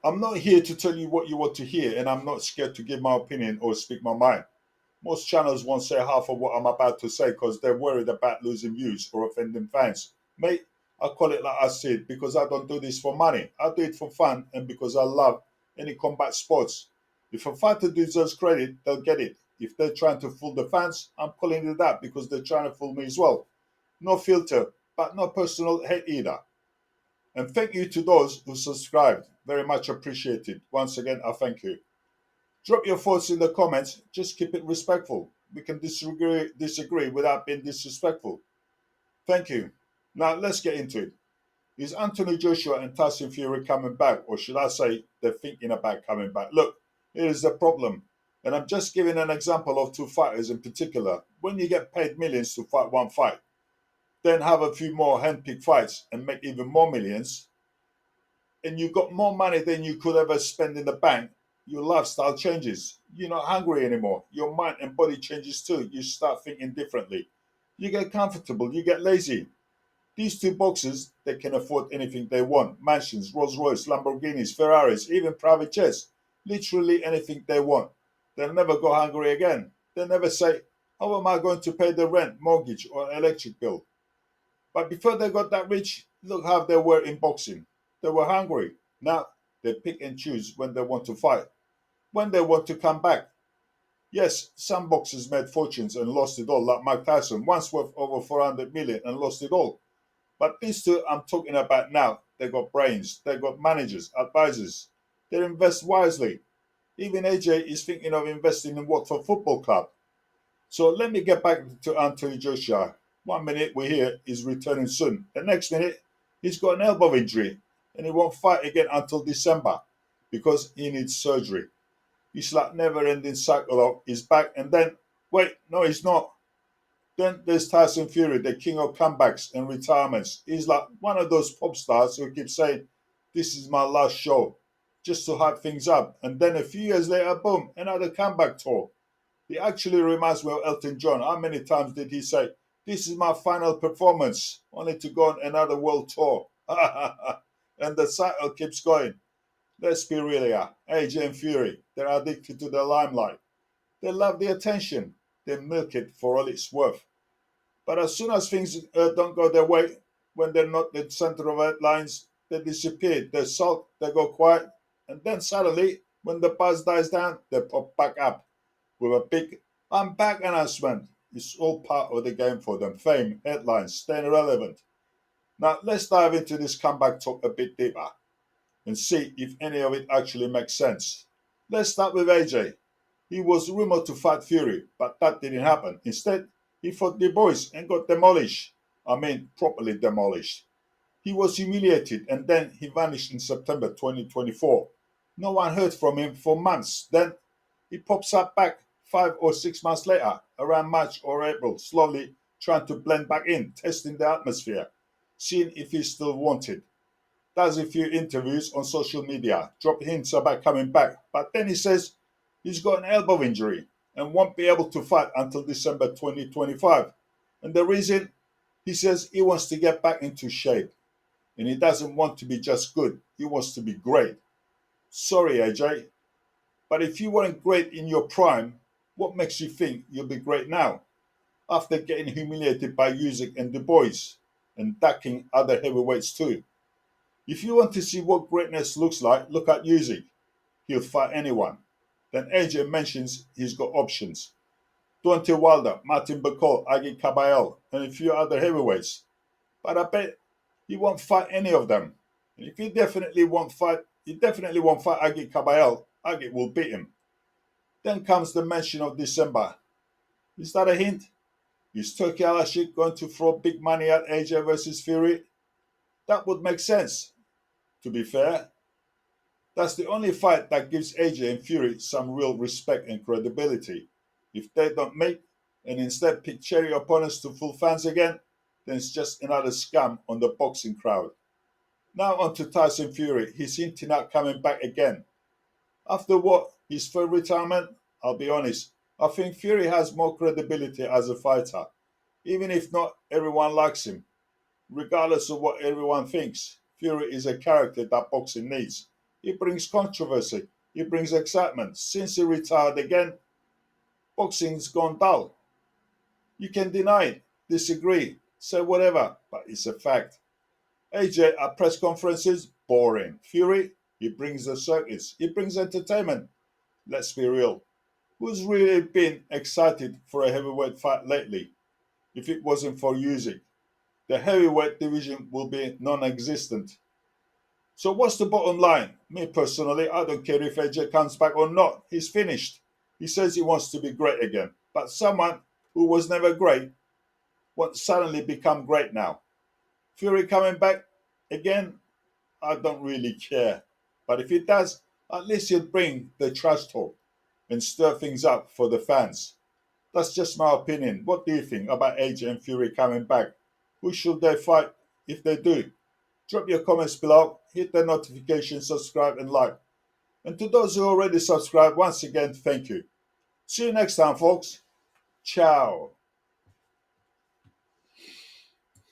I'm not here to tell you what you want to hear, and I'm not scared to give my opinion or speak my mind. Most channels won't say half of what I'm about to say because they're worried about losing views or offending fans. Mate, I call it like I see it because I don't do this for money. I do it for fun and because I love any combat sports. If a fighter deserves credit, they'll get it. If they're trying to fool the fans, I'm calling it that because they're trying to fool me as well. No filter, but no personal hate either. And thank you to those who subscribed. Very much appreciated. Once again, I thank you. Drop your thoughts in the comments. Just keep it respectful. We can disagree without being disrespectful. Thank you. Now let's get into it. Is Anthony Joshua and Tyson Fury coming back, or should I say they're thinking about coming back? Look, here is the problem. And I'm just giving an example of two fighters in particular. When you get paid millions to fight one fight, then have a few more handpicked fights and make even more millions, and you got more money than you could ever spend in the bank, your lifestyle changes. You're not hungry anymore. Your mind and body changes too. You start thinking differently. You get comfortable. You get lazy. These two boxers, they can afford anything they want. Mansions, Rolls Royce, Lamborghinis, Ferraris, even private jets. Literally anything they want. They'll never go hungry again. They'll never say, how am I going to pay the rent, mortgage, or electric bill? But before they got that rich, look how they were in boxing. They were hungry. Now they pick and choose when they want to fight, when they want to come back. Yes, some boxers made fortunes and lost it all, like Mike Tyson, once worth over 400 million and lost it all. But these two I'm talking about now, they got brains, they got managers, advisors. They invest wisely. Even AJ is thinking of investing in Watford Football Club. So let me get back to Anthony Joshua. 1 minute we hear he's returning soon. The next minute he's got an elbow injury and he won't fight again until December because he needs surgery. It's like never-ending cycle of he's back and then wait, no, he's not. Then there's Tyson Fury, the king of comebacks and retirements. He's like one of those pop stars who keep saying, "This is my last show," just to hype things up. And then a few years later, boom, another comeback tour. He actually reminds me of Elton John. How many times did he say, "This is my final performance," only to go on another world tour? And the cycle keeps going. Let's be real here. AJ and Fury, they're addicted to the limelight. They love the attention. They milk it for all it's worth. But as soon as things don't go their way, when they're not the center of headlines, they disappear. They sulk, they go quiet, and then suddenly, when the buzz dies down, they pop back up with a big "I'm back" announcement. It's all part of the game for them. Fame, headlines, staying relevant. Now let's dive into this comeback talk a bit deeper and see if any of it actually makes sense. Let's start with AJ. He was rumored to fight Fury, but that didn't happen. Instead, he fought the boys and got demolished. I mean, properly demolished. He was humiliated and then he vanished in September 2024. No one heard from him for months. Then he pops up back 5 or 6 months later, around March or April, slowly trying to blend back in, testing the atmosphere, seeing if he's still wanted. Does a few interviews on social media, drop hints about coming back, but then he says he's got an elbow injury and won't be able to fight until December 2025. And the reason, he says he wants to get back into shape and he doesn't want to be just good, he wants to be great. Sorry, AJ, but if you weren't great in your prime, what makes you think you'll be great now? After getting humiliated by Usyk and Du Bois and ducking other heavyweights too. If you want to see what greatness looks like, look at Usyk. He'll fight anyone. Then AJ mentions he's got options. Deontay Wilder, Martin Bacall, Agi Kabayel, and a few other heavyweights. But I bet he won't fight any of them. And if he definitely won't fight Agi Kabayel. Agi will beat him. Then comes the mention of December. Is that a hint? Is Turkey Alashik going to throw big money at AJ versus Fury? That would make sense. To be fair, that's the only fight that gives AJ and Fury some real respect and credibility. If they don't make and instead pick cherry opponents to fool fans again, then it's just another scam on the boxing crowd. Now on to Tyson Fury. He's hinting at coming back again. After what? His third retirement? I'll be honest. I think Fury has more credibility as a fighter, even if not everyone likes him. Regardless of what everyone thinks, Fury is a character that boxing needs. He brings controversy. He brings excitement. Since he retired again, boxing's gone dull. You can deny it, disagree, say whatever, but it's a fact. AJ at press conferences, boring. Fury, he brings the circus. He brings entertainment. Let's be real. Who's really been excited for a heavyweight fight lately? If it wasn't for Usyk, the heavyweight division will be non-existent. So what's the bottom line? Me personally, I don't care if AJ comes back or not. He's finished. He says he wants to be great again. But someone who was never great won't suddenly become great now. Fury coming back again, I don't really care. But if he does, at least he'll bring the trash talk and stir things up for the fans. That's just my opinion. What do you think about AJ and Fury coming back? Who should they fight if they do? Drop your comments below, hit the notification, subscribe and like. And to those who already subscribed, once again, thank you. See you next time, folks. Ciao.